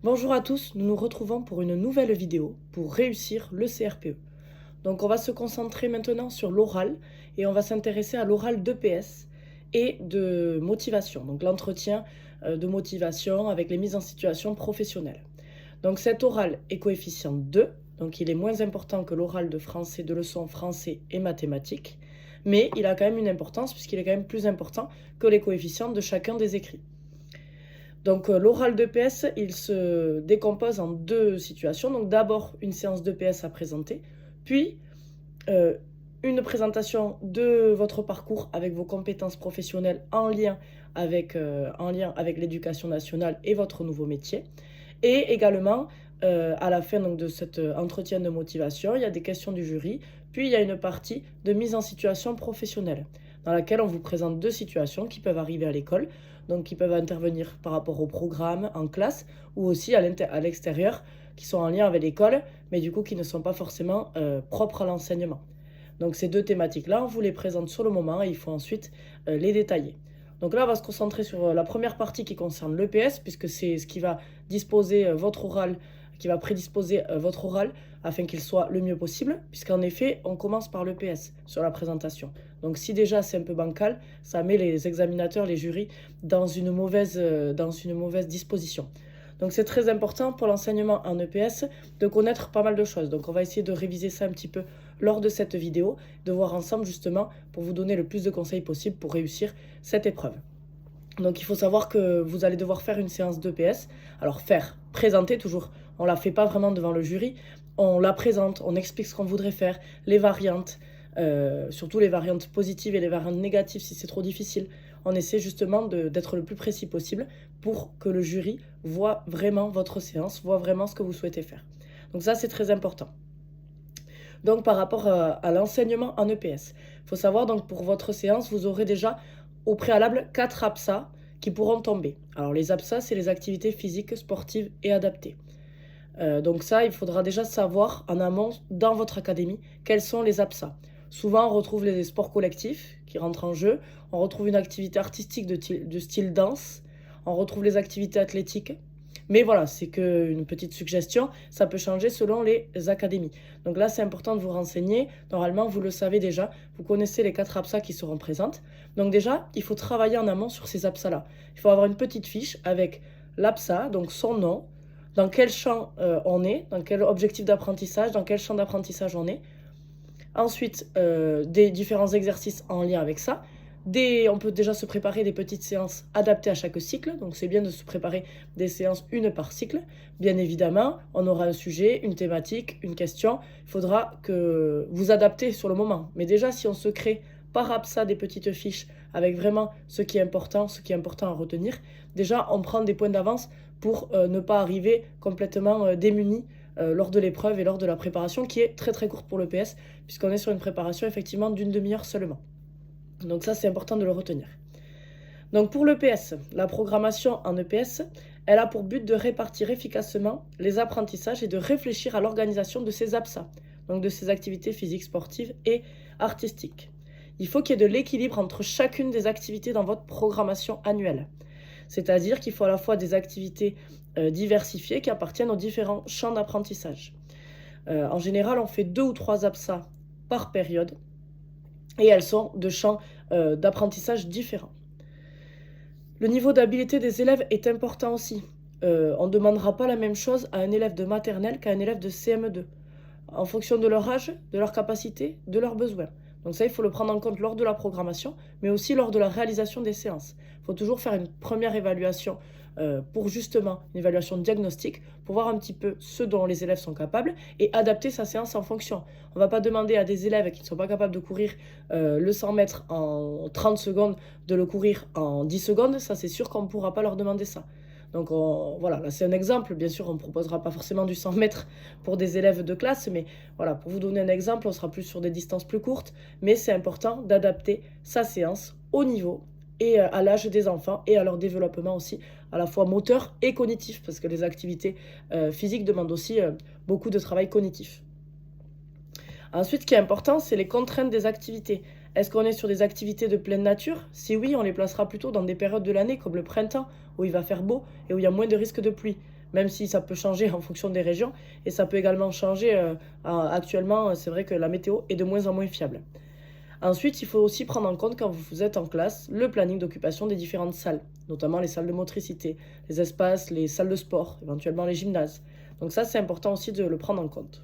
Bonjour à tous, nous nous retrouvons pour une nouvelle vidéo pour réussir le CRPE. Donc on va se concentrer maintenant sur l'oral et on va s'intéresser à l'oral d'EPS et de motivation, donc l'entretien de motivation avec les mises en situation professionnelle. Donc cet oral est coefficient 2, donc il est moins important que l'oral de français, de leçons français et mathématiques, mais il a quand même une importance puisqu'il est quand même plus important que les coefficients de chacun des écrits. Donc l'oral d'EPS, il se décompose en deux situations. Donc d'abord une séance d'EPS à présenter, puis euh, une présentation de votre parcours avec vos compétences professionnelles en lien avec l'éducation nationale et votre nouveau métier. Et également, à la fin donc, de cet entretien de motivation, il y a des questions du jury, puis il y a une partie de mise en situation professionnelle, dans laquelle on vous présente deux situations qui peuvent arriver à l'école, donc qui peuvent intervenir par rapport au programme en classe, ou aussi à l'extérieur, qui sont en lien avec l'école, mais du coup qui ne sont pas forcément propres à l'enseignement. Donc ces deux thématiques-là, on vous les présente sur le moment et il faut ensuite les détailler. Donc là, on va se concentrer sur la première partie qui concerne l'EPS, puisque c'est ce qui va disposer votre oral, qui va prédisposer votre oral afin qu'il soit le mieux possible, puisqu'en effet, on commence par l'EPS sur la présentation. Donc si déjà c'est un peu bancal, ça met les examinateurs, les jurys, dans une mauvaise disposition. Donc c'est très important pour l'enseignement en EPS de connaître pas mal de choses. Donc on va essayer de réviser ça un petit peu lors de cette vidéo, de voir ensemble justement pour vous donner le plus de conseils possible pour réussir cette épreuve. Donc il faut savoir que vous allez devoir faire une séance d'EPS. Alors présenter toujours. On ne la fait pas vraiment devant le jury. On la présente, on explique ce qu'on voudrait faire, les variantes, surtout les variantes positives et les variantes négatives si c'est trop difficile. On essaie justement d'être le plus précis possible pour que le jury voit vraiment votre séance, voit vraiment ce que vous souhaitez faire. Donc ça, c'est très important. Donc par rapport à l'enseignement en EPS, il faut savoir donc pour votre séance, vous aurez déjà au préalable 4 APSA qui pourront tomber. Alors les APSA, c'est les activités physiques, sportives et adaptées. Donc ça, il faudra déjà savoir en amont dans votre académie quels sont les APSA. Souvent, on retrouve les sports collectifs qui rentrent en jeu, on retrouve une activité artistique de style danse, on retrouve les activités athlétiques. Mais voilà, c'est qu'une petite suggestion, ça peut changer selon les académies. Donc là, c'est important de vous renseigner. Normalement, vous le savez déjà, vous connaissez les 4 APSA qui seront présentes. Donc déjà, il faut travailler en amont sur ces APSA-là. Il faut avoir une petite fiche avec l'APSA, donc son nom, dans quel champ on est, dans quel objectif d'apprentissage, dans quel champ d'apprentissage on est. Ensuite, des différents exercices en lien avec ça. On peut déjà se préparer des petites séances adaptées à chaque cycle. Donc c'est bien de se préparer des séances une par cycle. Bien évidemment, on aura un sujet, une thématique, une question. Il faudra que vous adaptez sur le moment. Mais déjà, si on se crée par APSA des petites fiches avec vraiment ce qui est important à retenir, déjà on prend des points d'avance pour ne pas arriver complètement démuni lors de l'épreuve et lors de la préparation qui est très très courte pour l'EPS puisqu'on est sur une préparation effectivement d'une demi-heure seulement. Donc ça c'est important de le retenir. Donc pour l'EPS, la programmation en EPS, elle a pour but de répartir efficacement les apprentissages et de réfléchir à l'organisation de ces APSA, donc de ces activités physiques, sportives et artistiques. Il faut qu'il y ait de l'équilibre entre chacune des activités dans votre programmation annuelle. C'est-à-dire qu'il faut à la fois des activités diversifiées qui appartiennent aux différents champs d'apprentissage. En général, on fait 2 ou 3 APSA par période et elles sont de champs d'apprentissage différents. Le niveau d'habileté des élèves est important aussi. On ne demandera pas la même chose à un élève de maternelle qu'à un élève de CM2, en fonction de leur âge, de leur capacité, de leurs besoins. Donc ça, il faut le prendre en compte lors de la programmation, mais aussi lors de la réalisation des séances. Il faut toujours faire une première évaluation pour justement une évaluation diagnostique, pour voir un petit peu ce dont les élèves sont capables et adapter sa séance en fonction. On ne va pas demander à des élèves qui ne sont pas capables de courir le 100 mètres en 30 secondes de le courir en 10 secondes, ça c'est sûr qu'on ne pourra pas leur demander ça. Donc voilà, là c'est un exemple, bien sûr on ne proposera pas forcément du 100 mètres pour des élèves de classe, mais voilà, pour vous donner un exemple, on sera plus sur des distances plus courtes, mais c'est important d'adapter sa séance au niveau et à l'âge des enfants et à leur développement aussi, à la fois moteur et cognitif, parce que les activités physiques demandent aussi beaucoup de travail cognitif. Ensuite, ce qui est important, c'est les contraintes des activités. Est-ce qu'on est sur des activités de pleine nature? Si oui, on les placera plutôt dans des périodes de l'année comme le printemps, où il va faire beau et où il y a moins de risques de pluie. même si ça peut changer en fonction des régions, et ça peut également changer. Actuellement, c'est vrai que la météo est de moins en moins fiable. Ensuite, il faut aussi prendre en compte quand vous êtes en classe le planning d'occupation des différentes salles, notamment les salles de motricité, les espaces, les salles de sport, éventuellement les gymnases. Donc ça, c'est important aussi de le prendre en compte.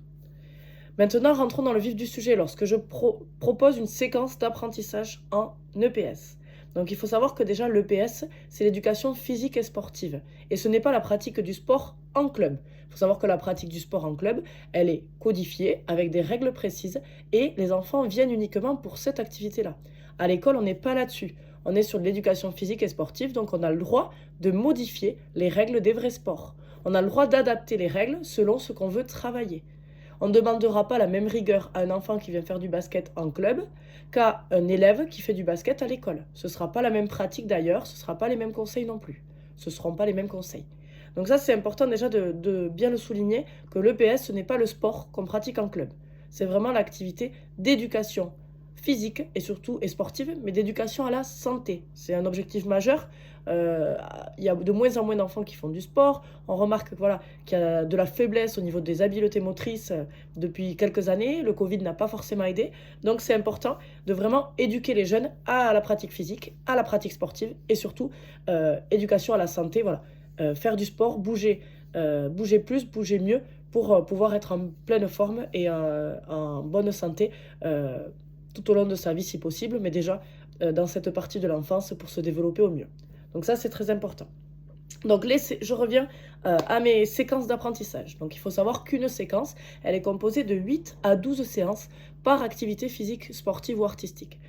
Maintenant, rentrons dans le vif du sujet lorsque je propose une séquence d'apprentissage en EPS. Donc il faut savoir que déjà l'EPS, c'est l'éducation physique et sportive. Et ce n'est pas la pratique du sport en club. Il faut savoir que la pratique du sport en club, elle est codifiée avec des règles précises et les enfants viennent uniquement pour cette activité-là. À l'école, on n'est pas là-dessus. On est sur de l'éducation physique et sportive, donc on a le droit de modifier les règles des vrais sports. On a le droit d'adapter les règles selon ce qu'on veut travailler. On ne demandera pas la même rigueur à un enfant qui vient faire du basket en club qu'à un élève qui fait du basket à l'école. Ce ne sera pas la même pratique d'ailleurs, ce ne sera pas les mêmes conseils non plus. Ce ne seront pas les mêmes conseils. Donc ça, c'est important déjà de bien le souligner, que l'EPS, ce n'est pas le sport qu'on pratique en club. C'est vraiment l'activité d'éducation physique et surtout et sportive, mais d'éducation à la santé. C'est un objectif majeur. Il y a de moins en moins d'enfants qui font du sport. On remarque voilà, qu'il y a de la faiblesse au niveau des habiletés motrices depuis quelques années. Le Covid n'a pas forcément aidé. Donc c'est important de vraiment éduquer les jeunes à la pratique physique, à la pratique sportive et surtout éducation à la santé. Voilà. Faire du sport, bouger plus, bouger mieux pour pouvoir être en pleine forme et en bonne santé tout au long de sa vie si possible, mais déjà dans cette partie de l'enfance pour se développer au mieux. Donc ça, c'est très important. Donc je reviens à mes séquences d'apprentissage. Donc il faut savoir qu'une séquence, elle est composée de 8 à 12 séances par activité physique, sportive ou artistique.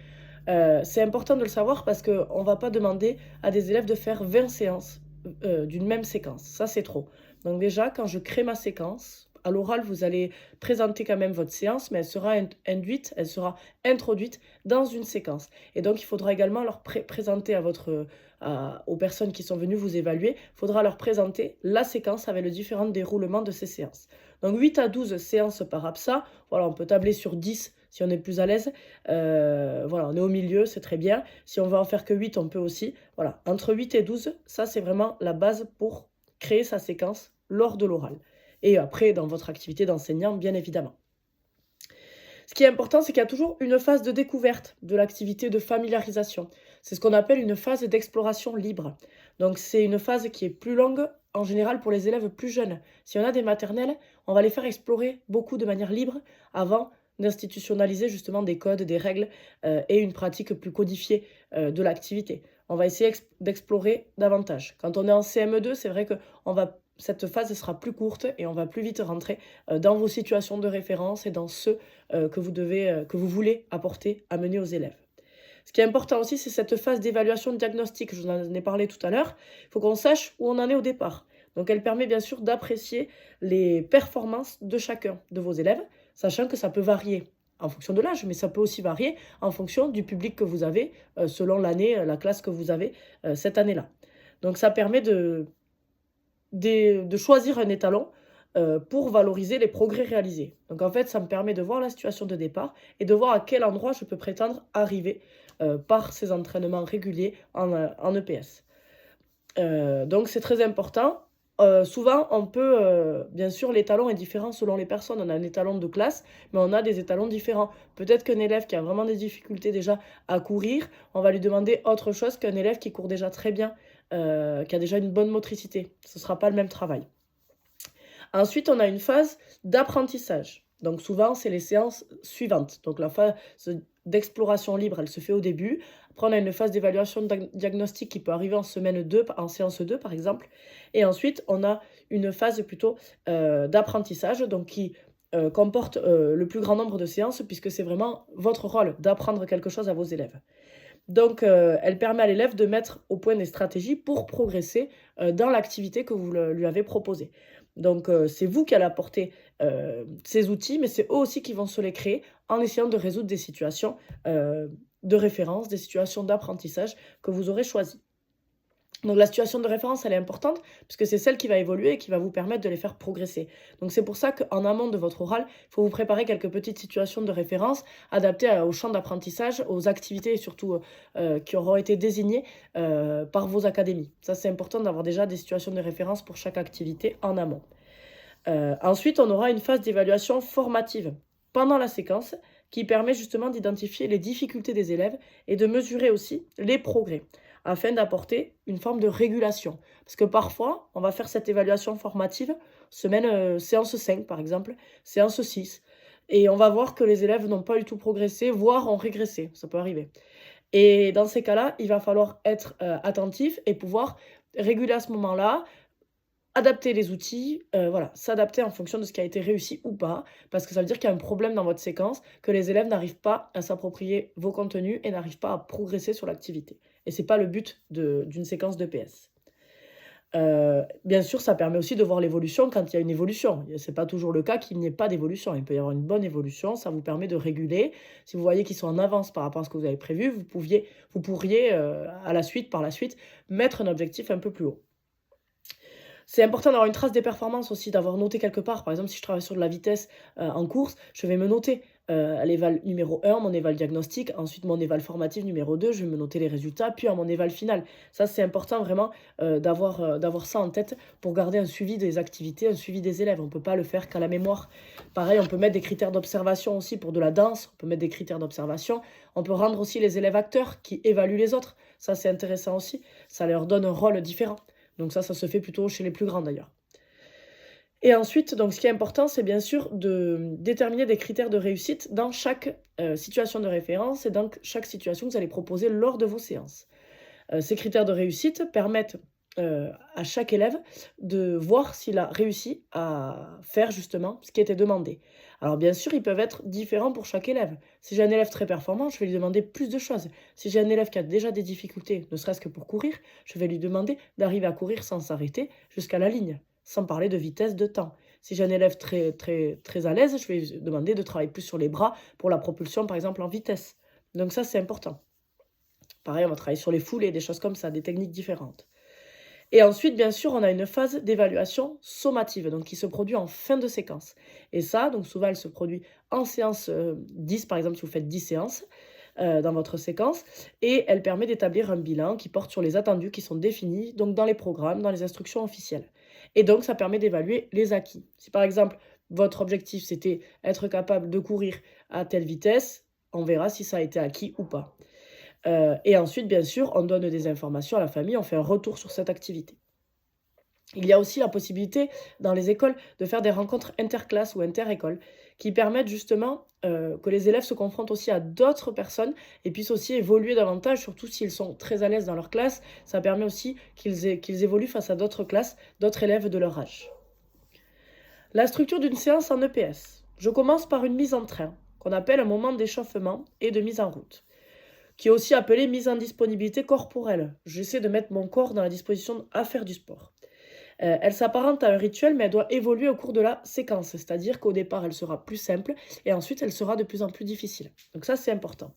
C'est important de le savoir parce qu'on ne va pas demander à des élèves de faire 20 séances d'une même séquence. Ça, c'est trop. Donc déjà, quand je crée ma séquence, à l'oral, vous allez présenter quand même votre séance, mais elle sera induite, elle sera introduite dans une séquence. Et donc, il faudra également leur présenter aux personnes qui sont venues vous évaluer, il faudra leur présenter la séquence avec le différent déroulement de ces séances. Donc, 8 à 12 séances par APSA. Voilà, on peut tabler sur 10 si on est plus à l'aise. Voilà, on est au milieu, c'est très bien. Si on veut en faire que 8, on peut aussi. Voilà, entre 8 et 12, ça, c'est vraiment la base pour créer sa séquence lors de l'oral. Et après, dans votre activité d'enseignant, bien évidemment. Ce qui est important, c'est qu'il y a toujours une phase de découverte de l'activité de familiarisation. C'est ce qu'on appelle une phase d'exploration libre. Donc, c'est une phase qui est plus longue, en général, pour les élèves plus jeunes. Si on a des maternelles, on va les faire explorer beaucoup de manière libre avant d'institutionnaliser justement des codes, des règles et une pratique plus codifiée de l'activité. On va essayer d'explorer davantage. Quand on est en CM2, c'est vrai que cette phase sera plus courte et on va plus vite rentrer dans vos situations de référence et dans ceux que vous voulez amener aux élèves. Ce qui est important aussi, c'est cette phase d'évaluation diagnostique. Je vous en ai parlé tout à l'heure. Il faut qu'on sache où on en est au départ. Donc, elle permet bien sûr d'apprécier les performances de chacun de vos élèves, sachant que ça peut varier en fonction de l'âge, mais ça peut aussi varier en fonction du public que vous avez, selon l'année, la classe que vous avez cette année-là. Donc, ça permet de choisir un étalon pour valoriser les progrès réalisés. Donc en fait, ça me permet de voir la situation de départ et de voir à quel endroit je peux prétendre arriver par ces entraînements réguliers en EPS. Donc c'est très important. Souvent, on peut, bien sûr, l'étalon est différent selon les personnes. On a un étalon de classe, mais on a des étalons différents. Peut-être qu'un élève qui a vraiment des difficultés déjà à courir, on va lui demander autre chose qu'un élève qui court déjà très bien, qui a déjà une bonne motricité. Ce ne sera pas le même travail. Ensuite, on a une phase d'apprentissage. Donc souvent, c'est les séances suivantes. Donc la phase d'exploration libre, elle se fait au début. Après, on a une phase d'évaluation diagnostique qui peut arriver en séance 2 par exemple. Et ensuite, on a une phase plutôt d'apprentissage, donc qui comporte le plus grand nombre de séances, puisque c'est vraiment votre rôle d'apprendre quelque chose à vos élèves. Donc, elle permet à l'élève de mettre au point des stratégies pour progresser dans l'activité que vous lui avez proposée. Donc, c'est vous qui allez apporter ces outils, mais c'est eux aussi qui vont se les créer en essayant de résoudre des situations de référence, des situations d'apprentissage que vous aurez choisies. Donc la situation de référence, elle est importante puisque c'est celle qui va évoluer et qui va vous permettre de les faire progresser. Donc c'est pour ça qu'en amont de votre oral, il faut vous préparer quelques petites situations de référence adaptées au champ d'apprentissage, aux activités et surtout qui auront été désignées par vos académies. Ça, c'est important d'avoir déjà des situations de référence pour chaque activité en amont. Ensuite, on aura une phase d'évaluation formative pendant la séquence qui permet justement d'identifier les difficultés des élèves et de mesurer aussi les progrès afin d'apporter une forme de régulation. Parce que parfois, on va faire cette évaluation formative, séance 5 par exemple, séance 6, et on va voir que les élèves n'ont pas du tout progressé, voire ont régressé, ça peut arriver. Et dans ces cas-là, il va falloir être attentif et pouvoir réguler à ce moment-là, adapter les outils, voilà, s'adapter en fonction de ce qui a été réussi ou pas, parce que ça veut dire qu'il y a un problème dans votre séquence, que les élèves n'arrivent pas à s'approprier vos contenus et n'arrivent pas à progresser sur l'activité. Et c'est pas le but d'une séquence de PS. Bien sûr, ça permet aussi de voir l'évolution quand il y a une évolution. C'est pas toujours le cas qu'il n'y ait pas d'évolution. Il peut y avoir une bonne évolution, ça vous permet de réguler. Si vous voyez qu'ils sont en avance par rapport à ce que vous avez prévu, vous pourriez, par la suite, mettre un objectif un peu plus haut. C'est important d'avoir une trace des performances aussi, d'avoir noté quelque part. Par exemple, si je travaille sur de la vitesse en course, je vais me noter l'éval numéro 1, mon éval diagnostic, ensuite mon éval formatif numéro 2, je vais me noter les résultats, puis à mon éval final. Ça, c'est important vraiment d'avoir ça en tête pour garder un suivi des activités, un suivi des élèves. On ne peut pas le faire qu'à la mémoire. Pareil, on peut mettre des critères d'observation aussi pour de la danse, on peut mettre des critères d'observation. On peut rendre aussi les élèves acteurs qui évaluent les autres. Ça, c'est intéressant aussi. Ça leur donne un rôle différent. Donc ça se fait plutôt chez les plus grands d'ailleurs. Et ensuite, donc ce qui est important, c'est bien sûr de déterminer des critères de réussite dans chaque situation de référence et dans chaque situation que vous allez proposer lors de vos séances. Ces critères de réussite permettent à chaque élève de voir s'il a réussi à faire justement ce qui était demandé. Alors bien sûr, ils peuvent être différents pour chaque élève. Si j'ai un élève très performant, je vais lui demander plus de choses. Si j'ai un élève qui a déjà des difficultés, ne serait-ce que pour courir, je vais lui demander d'arriver à courir sans s'arrêter jusqu'à la ligne, sans parler de vitesse, de temps. Si j'ai un élève très, très, très à l'aise, je vais lui demander de travailler plus sur les bras pour la propulsion, par exemple, en vitesse. Donc ça, c'est important. Pareil, on va travailler sur les foulées, des choses comme ça, des techniques différentes. Et ensuite, bien sûr, on a une phase d'évaluation sommative, donc qui se produit en fin de séquence. Et ça, donc souvent, elle se produit en séance 10, par exemple, si vous faites 10 séances dans votre séquence, et elle permet d'établir un bilan qui porte sur les attendus qui sont définis, donc dans les programmes, dans les instructions officielles. Et donc, ça permet d'évaluer les acquis. Si par exemple, votre objectif, c'était être capable de courir à telle vitesse, on verra si ça a été acquis ou pas. Et ensuite, bien sûr, on donne des informations à la famille, on fait un retour sur cette activité. Il y a aussi la possibilité dans les écoles de faire des rencontres interclasses ou inter-écoles qui permettent justement que les élèves se confrontent aussi à d'autres personnes et puissent aussi évoluer davantage, surtout s'ils sont très à l'aise dans leur classe. Ça permet aussi qu'ils évoluent face à d'autres classes, d'autres élèves de leur âge. La structure d'une séance en EPS. Je commence par une mise en train, qu'on appelle un moment d'échauffement et de mise en route, qui est aussi appelée mise en disponibilité corporelle. J'essaie de mettre mon corps dans la disposition à faire du sport. Elle s'apparente à un rituel, mais elle doit évoluer au cours de la séquence, c'est-à-dire qu'au départ, elle sera plus simple et ensuite, elle sera de plus en plus difficile. Donc ça, c'est important.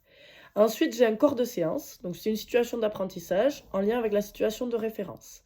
Ensuite, j'ai un corps de séance, donc c'est une situation d'apprentissage en lien avec la situation de référence.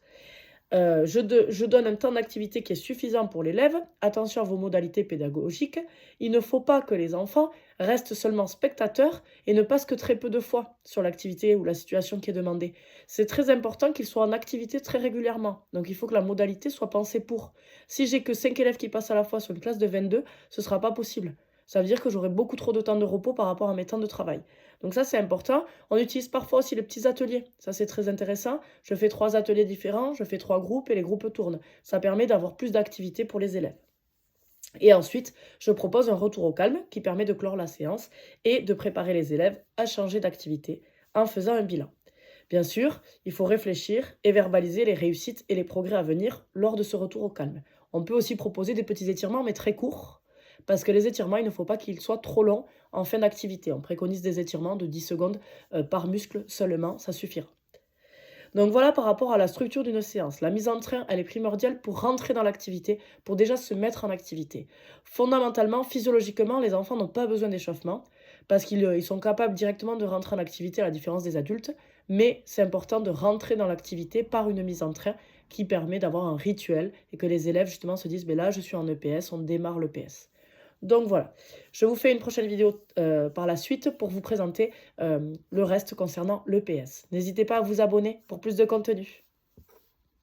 Je donne un temps d'activité qui est suffisant pour l'élève. Attention à vos modalités pédagogiques. Il ne faut pas que les enfants restent seulement spectateurs et ne passent que très peu de fois sur l'activité ou la situation qui est demandée. C'est très important qu'ils soient en activité très régulièrement. Donc il faut que la modalité soit pensée pour. Si j'ai que 5 élèves qui passent à la fois sur une classe de 22, ce ne sera pas possible. Ça veut dire que j'aurai beaucoup trop de temps de repos par rapport à mes temps de travail. Donc ça, c'est important. On utilise parfois aussi les petits ateliers. Ça, c'est très intéressant. Je fais 3 ateliers différents, je fais 3 groupes et les groupes tournent. Ça permet d'avoir plus d'activité pour les élèves. Et ensuite, je propose un retour au calme qui permet de clore la séance et de préparer les élèves à changer d'activité en faisant un bilan. Bien sûr, il faut réfléchir et verbaliser les réussites et les progrès à venir lors de ce retour au calme. On peut aussi proposer des petits étirements, mais très courts, parce que les étirements, il ne faut pas qu'ils soient trop longs en fin d'activité. On préconise des étirements de 10 secondes par muscle seulement, ça suffira. Donc voilà par rapport à la structure d'une séance. La mise en train, elle est primordiale pour rentrer dans l'activité, pour déjà se mettre en activité. Fondamentalement, physiologiquement, les enfants n'ont pas besoin d'échauffement parce qu'ils sont capables directement de rentrer en activité à la différence des adultes. mais c'est important de rentrer dans l'activité par une mise en train qui permet d'avoir un rituel et que les élèves justement se disent, là je suis en EPS, on démarre l'EPS. Donc voilà, je vous fais une prochaine vidéo par la suite pour vous présenter le reste concernant l'EPS. N'hésitez pas à vous abonner pour plus de contenu.